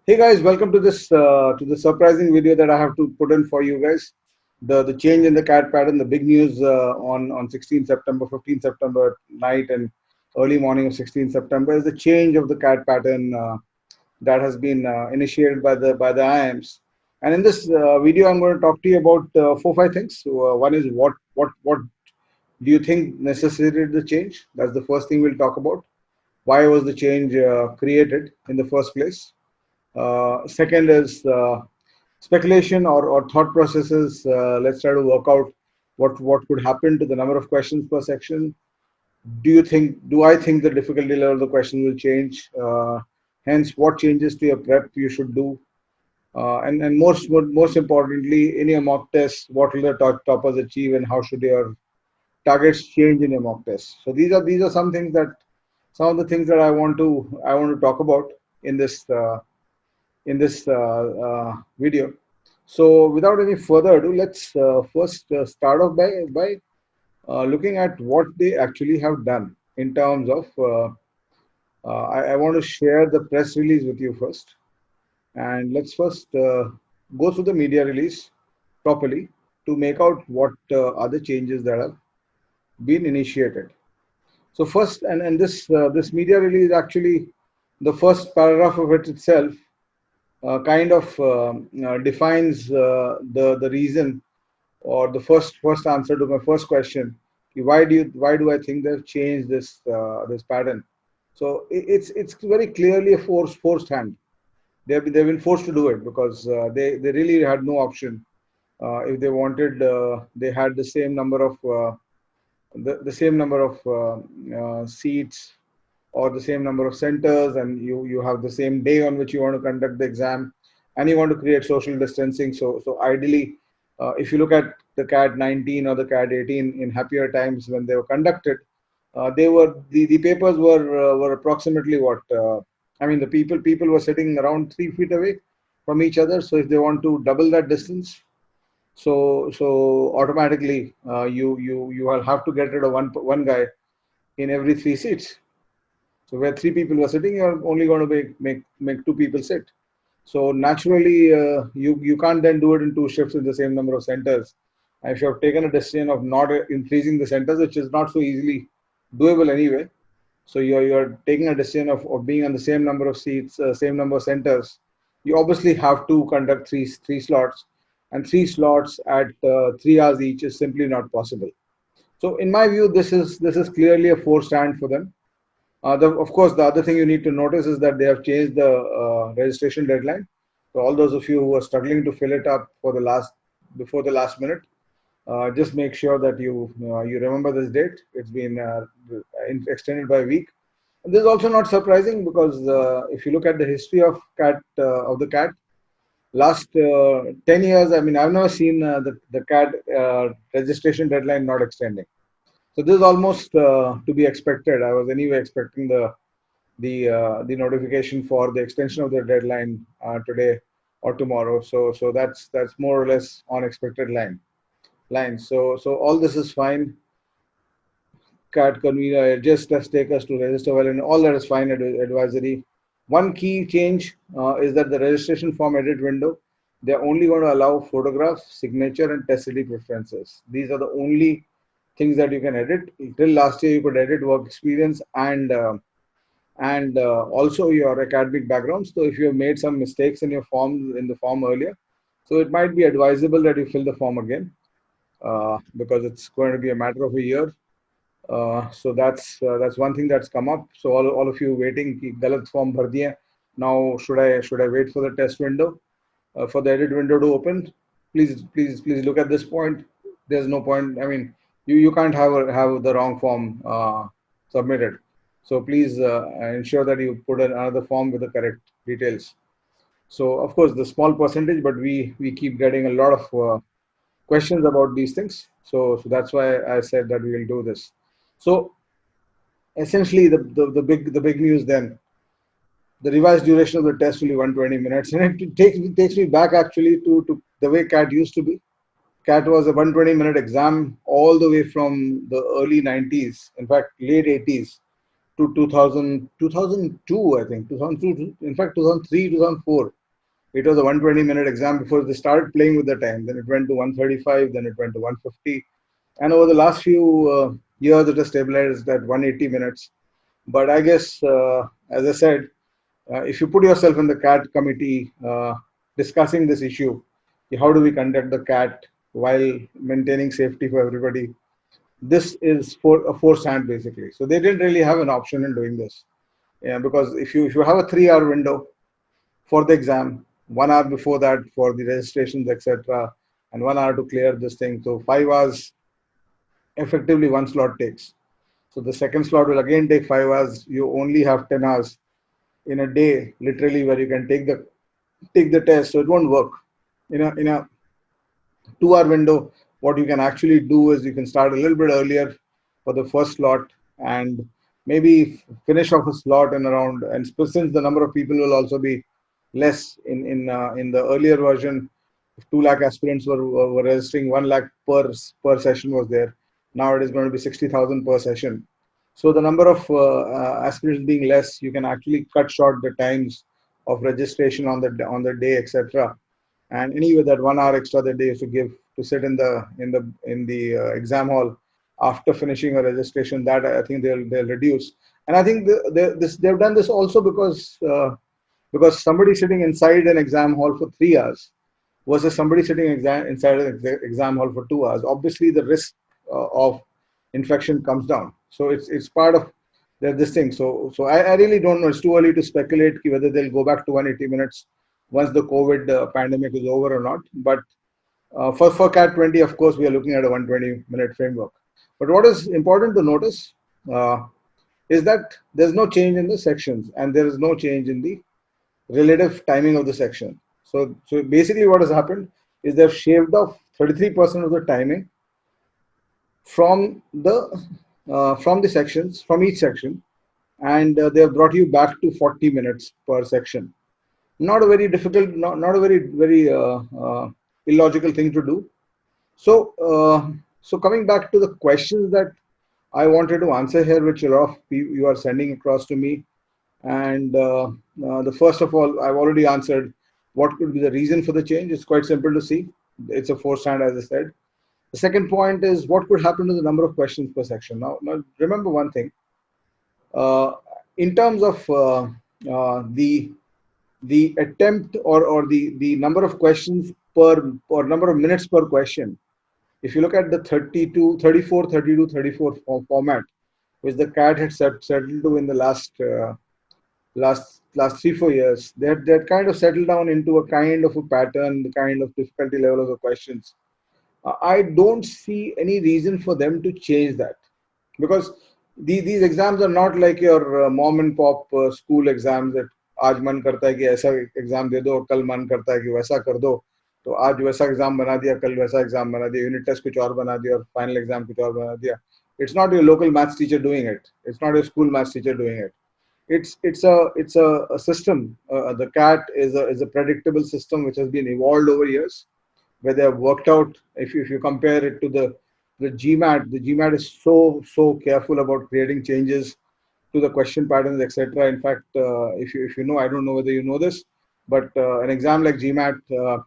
Hey guys, welcome to the surprising video that I have to put in for you guys. The change in the cat pattern, the big news on 16 September, 15 September night and early morning of 16 September is the change of the cat pattern that has been initiated by the IIMs. And in this video, I'm going to talk to you about four five things. So, one is what do you think necessitated the change? That's the first thing we'll talk about. Why was the change created in the first place? Second is speculation or thought processes. Let's try to work out what could happen to the number of questions per section. Do I think the difficulty level of the question will change? Hence, what changes to your prep you should do? And most importantly, in your mock test, what will the toppers achieve, and how should your targets change in your mock test? So these are some of the things that I want to talk about in this video. So without any further ado, let's first start off by looking at what they actually have done in terms of. I want to share the press release with you first, and let's first go through the media release properly to make out what are the changes that have been initiated. So first, and this media release actually, the first paragraph of it itself kind of defines the reason or the first answer to my first question. Why do I think they've changed this pattern? So it's very clearly a forced hand. They've been forced to do it because they really had no option. If they wanted, they had the same number of seats or the same number of centers, and you have the same day on which you want to conduct the exam, and you want to create social distancing. So ideally, if you look at the CAT 19 or the CAT 18 in happier times when they were conducted, the papers were approximately what I mean, the people were sitting around 3 feet away from each other. So if they want to double that distance, so automatically you will have to get rid of one guy in every three seats. So where three people were sitting, you're only going to make two people sit. So naturally, you can't then do it in two shifts in the same number of centers. If you have taken a decision of not increasing the centers, which is not so easily doable anyway, so you're taking a decision of being on the same number of seats, same number of centers. You obviously have to conduct three slots, and three slots at 3 hours each is simply not possible. So in my view, this is clearly a forced hand for them. Of course, the other thing you need to notice is that they have changed the registration deadline. So all those of you who are struggling to fill it up before the last minute, just make sure that you remember this date. It's been extended by a week. And this is also not surprising because if you look at the history of the cat, last 10 years, I mean, I've never seen the cat registration deadline not extending. So this is almost to be expected. I was anyway expecting the notification for the extension of the deadline today or tomorrow. So that's more or less on expected line. So all this is fine. CAT convener just does take us to register well, and all that is fine. Advisory. One key change is that the registration form edit window, they're only going to allow photograph, signature, and test city preferences. These are the only things that you can edit. Till last year, you could edit work experience and also your academic background. So if you have made some mistakes in the form earlier, so it might be advisable that you fill the form again because it's going to be a matter of a year. So that's one thing that's come up. So all of you waiting, ki galat form bhar diye. Now should I wait for the test window, for the edit window to open? Please look at this point. There's no point. I mean, you can't have the wrong form submitted. So please ensure that you put another form with the correct details. So of course the small percentage, but we keep getting a lot of questions about these things. So that's why I said that we will do this. So essentially the big news then, the revised duration of the test will be 120 minutes, and it takes me back actually to the way CAT used to be. CAT was a 120-minute exam all the way from the early 90s, in fact late 80s. to 2000, 2002, I think, 2002, in fact, 2003, 2004. It was a 120-minute exam before they started playing with the time. Then it went to 135, then it went to 150. And over the last few years, it has stabilized at 180 minutes. But I guess, as I said, if you put yourself in the CAT committee discussing this issue, how do we conduct the CAT while maintaining safety for everybody? This is for a forced hand basically. So they didn't really have an option in doing this. Yeah, because if you have a 3 hour window for the exam, 1 hour before that for the registrations, etc., and 1 hour to clear this thing. So 5 hours effectively one slot takes. So the second slot will again take 5 hours. You only have 10 hours in a day, literally, where you can take the test. So it won't work. In a 2 hour window, what you can actually do is you can start a little bit earlier for the first slot and maybe finish off a slot in around. And since the number of people will also be less in the earlier version, 2 lakh aspirants were registering, 1 lakh per session was there. Now it is going to be 60,000 per session. So the number of aspirants being less, you can actually cut short the times of registration on the day, etc. And anyway, that 1 hour extra that they used to give to sit in the exam hall after finishing a registration, that I think they'll reduce. And I think they've done this also because somebody sitting inside an exam hall for 3 hours versus somebody sitting inside an exam hall for 2 hours. Obviously, the risk of infection comes down. So it's part of this thing. So I really don't know. It's too early to speculate whether they'll go back to 180 minutes once the COVID pandemic is over or not. But for CAT 20, of course, we are looking at a 120-minute framework. But what is important to notice uh, is that there's no change in the sections and there is no change in the relative timing of the section. So basically, what has happened is they've shaved off 33% of the timing from the sections, from each section, and they have brought you back to 40 minutes per section. Not a very difficult, not a very illogical thing to do. So coming back to the questions that I wanted to answer here, which a lot of you are sending across to me, and the first of all, I've already answered. What could be the reason for the change? It's quite simple to see. It's a forced hand, as I said. The second point is what could happen to the number of questions per section. Now remember one thing. Uh, in terms of the attempt or the number of questions per or number of minutes per question, if you look at the 32, 34, 32, 34 format, which the CAT had settled to in the last 3-4 years, that kind of settled down into a kind of a pattern, the kind of difficulty level of the questions. I don't see any reason for them to change that because these exams are not like your mom and pop school exams that आज मन करता है कि ऐसा exam दे दो और कल मन करता है कि वैसा कर दो तो आज वैसा एग्जाम बना दिया कल वैसा एग्जाम बना दिया यूनिट टेस्ट कुछ और बना दिया और फाइनल एग्जाम कुछ और बना दिया. It's not your local maths teacher doing it. It's not your school maths teacher doing it. It's a system. The CAT is a predictable system which has been evolved over years, where they have worked out. If you compare it to the GMAT is so careful about creating changes to the question patterns, etc. In fact, if you know, I don't know whether you know this, but an exam uh,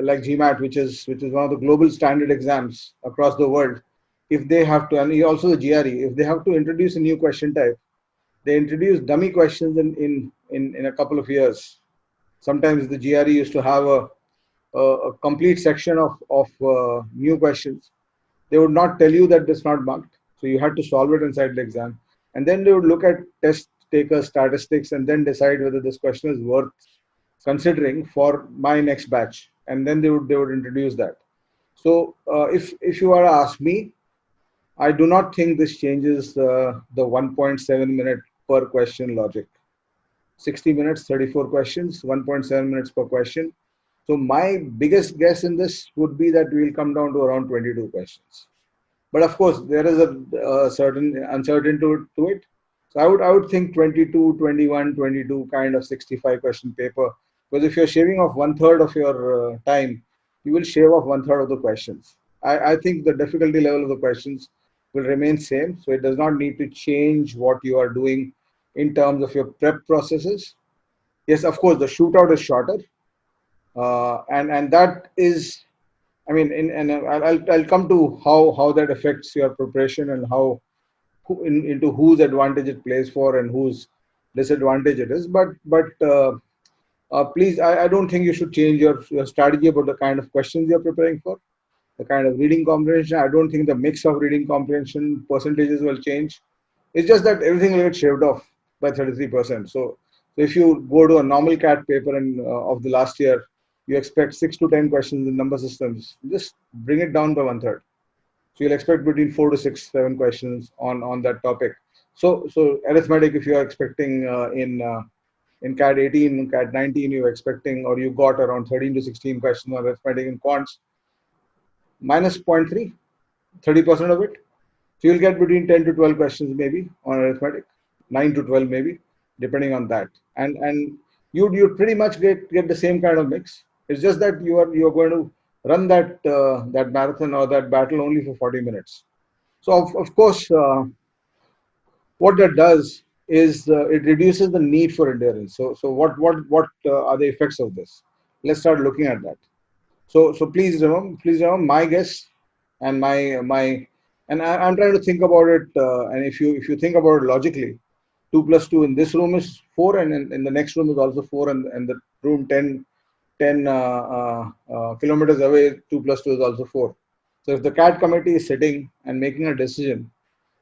like GMAT, which is one of the global standard exams across the world, if they have to, and also the GRE, if they have to introduce a new question type, they introduce dummy questions in a couple of years. Sometimes the GRE used to have a complete section of new questions. They would not tell you that it's not marked, so you had to solve it inside the exam, and then they would look at test taker statistics and then decide whether this question is worth considering for my next batch, and then they would introduce that. So if you are to ask me, I do not think this changes the 1.7 minute per question logic. 60 minutes, 34 questions, 1.7 minutes per question. So my biggest guess in this would be that we'll come down to around 22 questions. But of course, there is a certain uncertainty to it. So I would think 22, 21, 22 kind of 65 question paper. Because if you're shaving off 1/3 of your time, you will shave off 1/3 of the questions. I think the difficulty level of the questions will remain same. So it does not need to change what you are doing in terms of your prep processes. Yes, of course, the shootout is shorter, and that is, I mean, and I'll come to how that affects your preparation and how into whose advantage it plays for and whose disadvantage it is. But please, I don't think you should change your strategy about the kind of questions you're preparing for, the kind of reading comprehension. I don't think the mix of reading comprehension percentages will change. It's just that everything will get shaved off by 33%. So if you go to a normal CAT paper of the last year, you expect 6 to 10 questions in number systems. Just bring it down by one third. So you'll expect between 4 to 6, 7 questions on that topic. So arithmetic, if you are expecting in CAT 18, CAT 19, you're expecting, or you got around 13 to 16 questions on arithmetic and quants, minus 0.3, 30% of it. So you'll get between 10 to 12 questions maybe on arithmetic, 9 to 12 maybe, depending on that. And you'd pretty much get the same kind of mix. It's just that you're going to run that marathon or that battle only for 40 minutes. So of course, what that does is it reduces the need for endurance. So what are the effects of this? Let's start looking at that. So please remember my guess and I'm trying to think about it. And if you think about it logically, 2 plus 2 in this room is 4, and in the next room is also 4, and the room 10 kilometers away, 2 plus 2 is also 4. So if the CAT committee is sitting and making a decision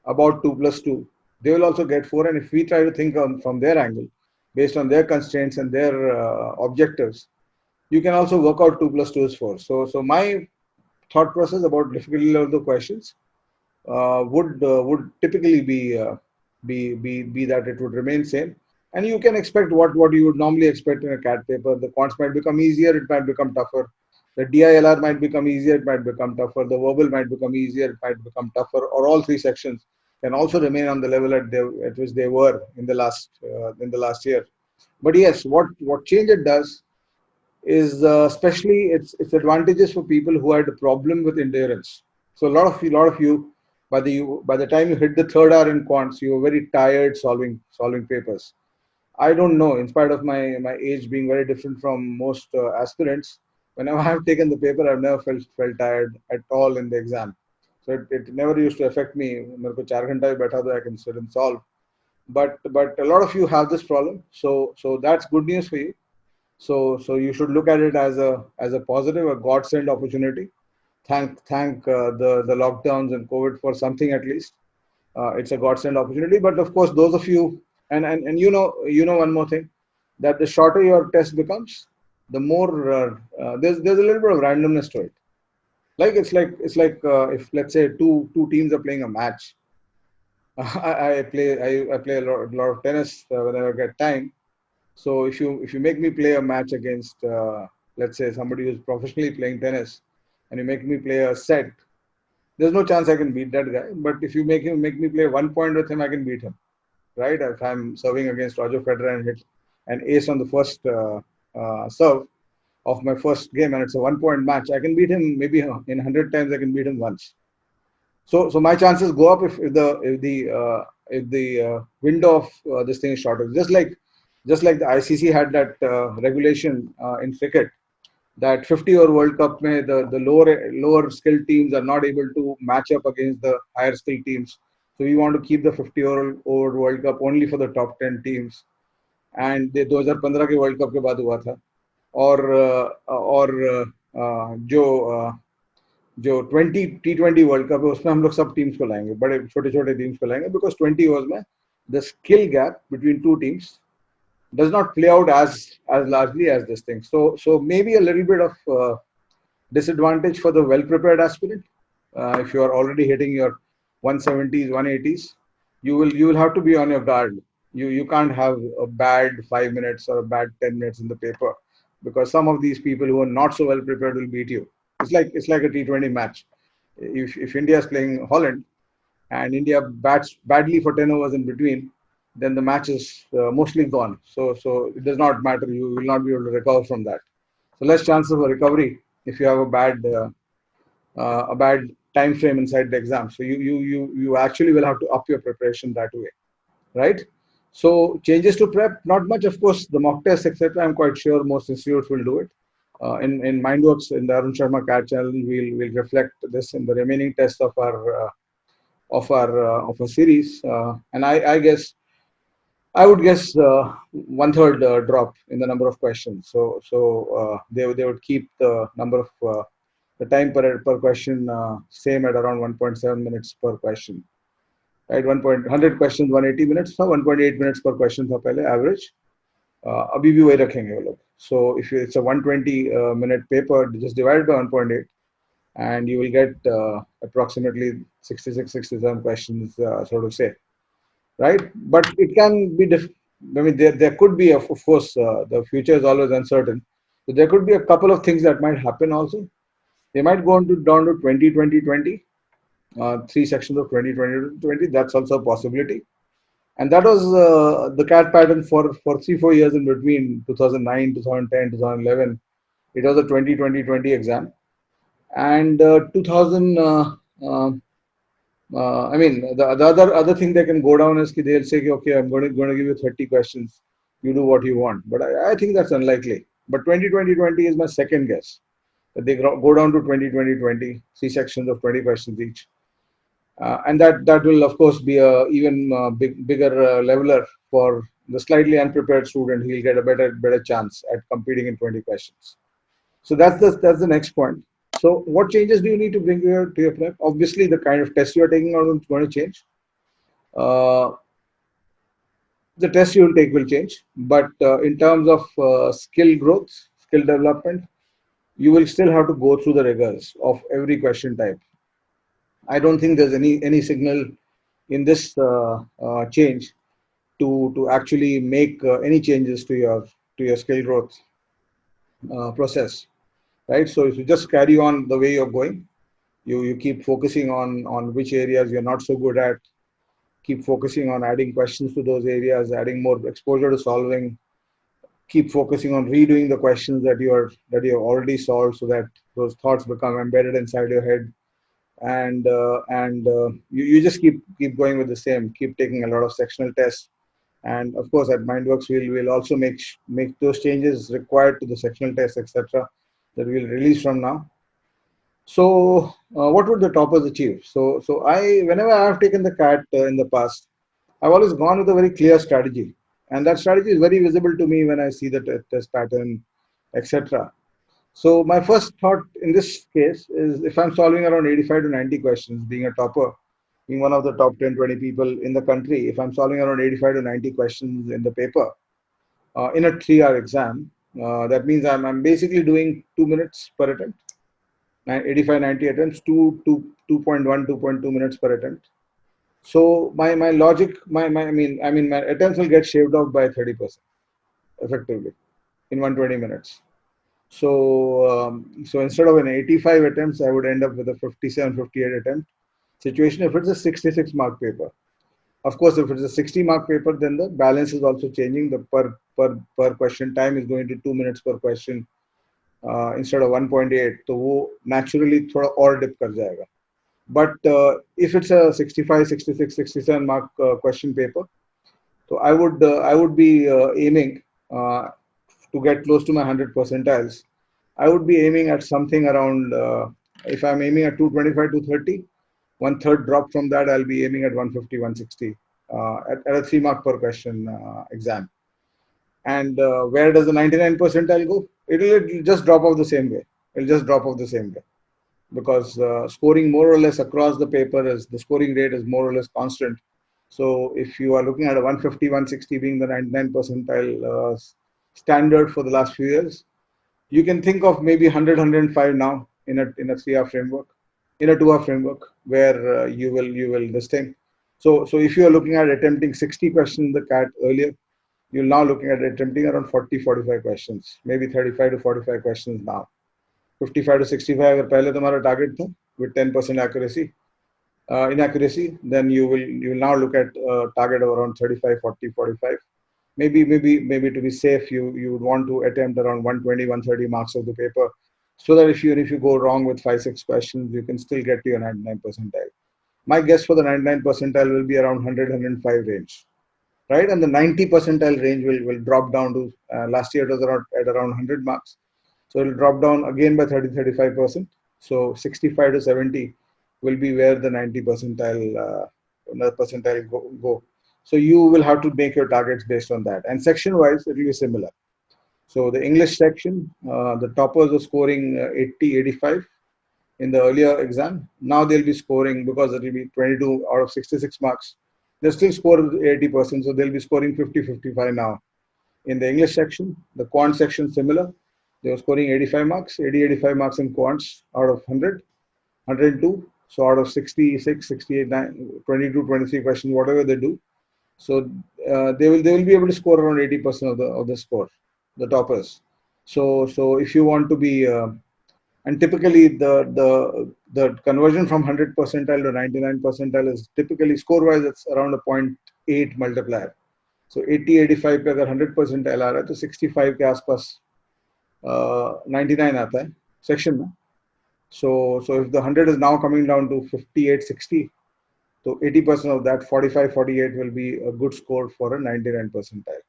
about 2 plus 2, they will also get 4. And if we try to think from their angle, based on their constraints and their objectives, you can also work out 2 plus 2 is 4. So my thought process about difficulty level of the questions would typically be that it would remain same, and you can expect what you would normally expect in a CAT paper. The quants might become easier, it might become tougher. The DILR might become easier, it might become tougher. The verbal might become easier, it might become tougher, or all three sections can also remain on the level at which they were in the last year. But yes, what change it does is especially its advantages for people who had a problem with endurance. So a lot of you, by the time you hit the third hour in quants, you were very tired solving papers. I don't know, in spite of my age being very different from most aspirants, whenever I've taken the paper, I've never felt tired at all in the exam. So it never used to affect me. मेरे को 4 घंटा भी बैठा तो I can sit and solve. But a lot of you have this problem. So that's good news for you. So you should look at it as a positive, a godsend opportunity. Thank the lockdowns and COVID for something at least. It's a godsend opportunity. But of course, those of you and you know one more thing, that the shorter your test becomes, the more there's a little bit of randomness to it. Like it's like if let's say two teams are playing a match. I play a lot of tennis whenever I get time. So if you make me play a match against let's say somebody who's professionally playing tennis, and you make me play a set, there's no chance I can beat that guy. But if you make me play 1 point with him, I can beat him, right? If I'm serving against Roger Federer and hit an ace on the first serve of my first game, and it's a 1 point match, I can beat him maybe in 100 times. I can beat him once. So my chances go up if the window of this thing is shorter. Just like the ICC had that regulation in cricket, that 50 over World Cup mein the lower skilled teams are not able to match up against the higher skilled teams. So we want to keep the 50 over World Cup only for the top 10 teams. And ये 2015 के world cup के बाद हुआ था. और जो 20 T20 world cup है उसमें हम लोग सब टीम्स को लाएंगे, बड़े छोटे छोटे टीम्स को लाएंगे, बिकॉज 20 ओवर्स में the skill gap between two teams does not play out as largely as this thing. So maybe a little bit of disadvantage for the well prepared aspirant. If you are already hitting your 170s, 180s, you will have to be on your guard. You can't have a bad 5 minutes or a bad 10 minutes in the paper, because some of these people who are not so well prepared will beat you. It's like a T20 match. If India is playing Holland and India bats badly for 10 overs in between, then the match is mostly gone. So it does not matter. You will not be able to recover from that. So less chances of recovery if you have a bad time frame inside the exam. So you actually will have to up your preparation that way, right? So changes to prep, not much, of course. The mock tests, etc. I'm quite sure most institutes will do it. In Mindworks, in the Arun Sharma CAT channel, we'll reflect this in the remaining tests of our series. And I guess I would guess one third drop in the number of questions. So they would keep the number of the time per question same at around 1.7 minutes per question. Right, 100 questions 180 minutes था, 1.8 minutes per question था पहले average. अभी भी वही रखेंगे वो लोग. So if it's a 120 minute paper, just divide by 1.8, and you will get approximately 66, 67 questions, so to say, right? But it can be I mean, there could be, of course, the future is always uncertain. So there could be a couple of things that might happen also. They might go down to 20, 20, 20, three sections of 20, 20, 20. That's also a possibility. And that was the CAT pattern for 3, 4 years in between 2009, 2010, 2011. It was a 20, 20, 20 exam. And 2000, I mean, the other thing they can go down is they'll say, okay, I'm going to give you 30 questions. You do what you want. But I think that's unlikely. But 20, 20, 20 is my second guess. That they go down to 20, 20, 20, three sections of 20 questions each. And that will, of course, be a even bigger leveler for the slightly unprepared student. He'll get a better chance at competing in 20 questions. So that's the next point. So what changes do you need to bring to your prep? Obviously, the kind of test you are taking is going to change. Uh, the test you will take will change, but in terms of skill growth, skill development, you will still have to go through the rigors of every question type. I don't think there's any signal in this change to actually make any changes to your skill growth process, right? So if you just carry on the way you're going, you keep focusing on which areas you're not so good at, keep focusing on adding questions to those areas, adding more exposure to solving, keep focusing on redoing the questions that you have already solved, so that those thoughts become embedded inside your head. And you just keep going with the same, keep taking a lot of sectional tests. And of course, at Mindworks, we'll also make those changes required to the sectional tests, etc., that we'll release from now. So, what would the toppers achieve? So whenever I have taken the CAT in the past, I've always gone with a very clear strategy, and that strategy is very visible to me when I see the test pattern, etc. So my first thought in this case is, if I'm solving around 85 to 90 questions, being a topper, being one of the top 10, 20 people in the country, if I'm solving around 85 to 90 questions in the paper, in a 3-hour exam, that means I'm basically doing 2 minutes per attempt. 85, 90 attempts, 2.1, 2.2 minutes per attempt. So my logic, my attempts will get shaved off by 30% effectively in 120 minutes. So instead of an 85 attempts, I would end up with a 57, 58 attempt situation if it's a 66 mark paper. Of course, if it's a 60 mark paper, then the balance is also changing. The per question time is going to 2 minutes per question instead of 1.8. So वो naturally थोड़ा और dip कर जाएगा. But if it's a 65, 66, 67 mark question paper, so I would be aiming to get close to my 100 percentiles. I would be aiming at something around, if I'm aiming at 225 to 30, one third drop from that, I'll be aiming at 150, 160 at a 3 mark per question exam. And where does the 99 percentile go? It'll just drop off the same way. It'll just drop off the same way, because scoring more or less across the paper is, the scoring rate is more or less constant. So if you are looking at a 150, 160 being the 99 percentile standard for the last few years, you can think of maybe 100, 105 now in a 3-hour framework, in a 2-hour framework, where you will this thing. So if you are looking at attempting 60 questions in the CAT earlier, you're now looking at attempting around 40, 45 questions, maybe 35 to 45 questions now. 55 to 65 अगर पहले तुम्हारा target था with 10% accuracy, inaccuracy, then you will now look at target of around 35, 40, 45. Maybe to be safe, you would want to attempt around 120, 130 marks of the paper, so that if you go wrong with 5 6 questions, you can still get to your 99 percentile. My guess for the 99 percentile will be around 100 range, right? And the 90 percentile range will drop down to, last year it was around at around 100 marks, so it will drop down again by 35%. So 65 to 70 will be where the 90 percentile go. So you will have to make your targets based on that, and section wise it will be similar. So the English section, the toppers were scoring 80 85 in the earlier exam. Now they'll be scoring, because it will be 22 out of 66 marks. They still score 80%, so they'll be scoring 50 55 now. In the English section, the quant section similar. They were scoring 85 marks, 85 marks in quants out of 100, 102. So out of 66, 68, 22, 23 questions, whatever they do. So they will be able to score around 80% of the score, the toppers. So if you want to be and typically the conversion from 100 percentile to 99 percentile is typically score wise it's around a 0.8 multiplier. So 80 85 पे अगर 100 percentile आ रहा है तो 65 के आसपास 99 आता है section में. So if the 100 is now coming down to 58 60, so 80% of that 45 48 will be a good score for a 99 percentile.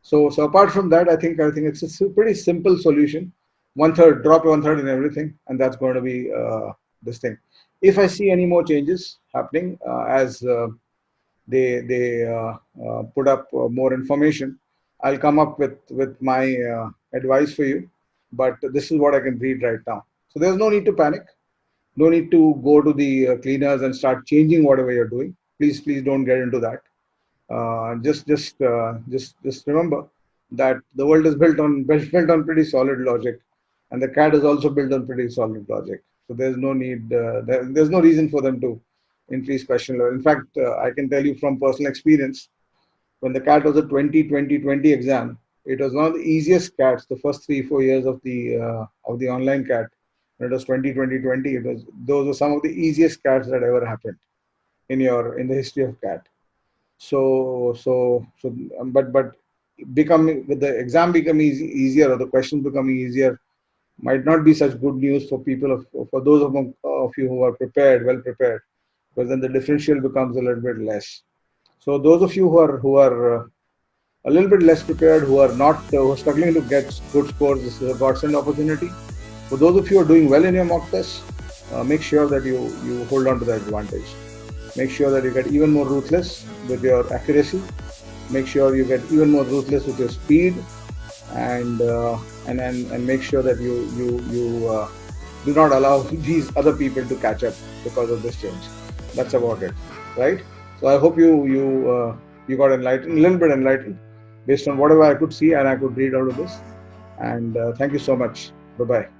So apart from that, I think it's a pretty simple solution. One third, drop one third in everything, and that's going to be this thing. If I see any more changes happening as they put up more information, I'll come up with my advice for you. But this is what I can read right now. So there's no need to panic. No need to go to the cleaners and start changing whatever you're doing. Please don't get into that. Just remember that the world is built on pretty solid logic, and the cat is also built on pretty solid logic. So there's no need, there's no reason for them to increase question level. In fact, I can tell you from personal experience, when the cat was a 2020 exam, it was one of the easiest cats. The first 3 4 years of the online cat, when it was 2020, it was those were some of the easiest cats that ever happened in the history of cat. But becoming with the exam becoming easier, or the questions becoming easier, might not be such good news for for those of you who are well prepared, because then the differential becomes a little bit less. So those of you who are a little bit less prepared, who are not who are struggling to get good scores, this is a godsend opportunity. For those of you who are doing well in your mock tests, make sure that you hold on to that advantage. Make sure that you get even more ruthless with your accuracy. Make sure you get even more ruthless with your speed, and make sure that you do not allow these other people to catch up because of this change. That's about it, right? So I hope you got enlightened, a little bit enlightened, based on whatever I could see and I could read out of this. And thank you so much. Bye bye.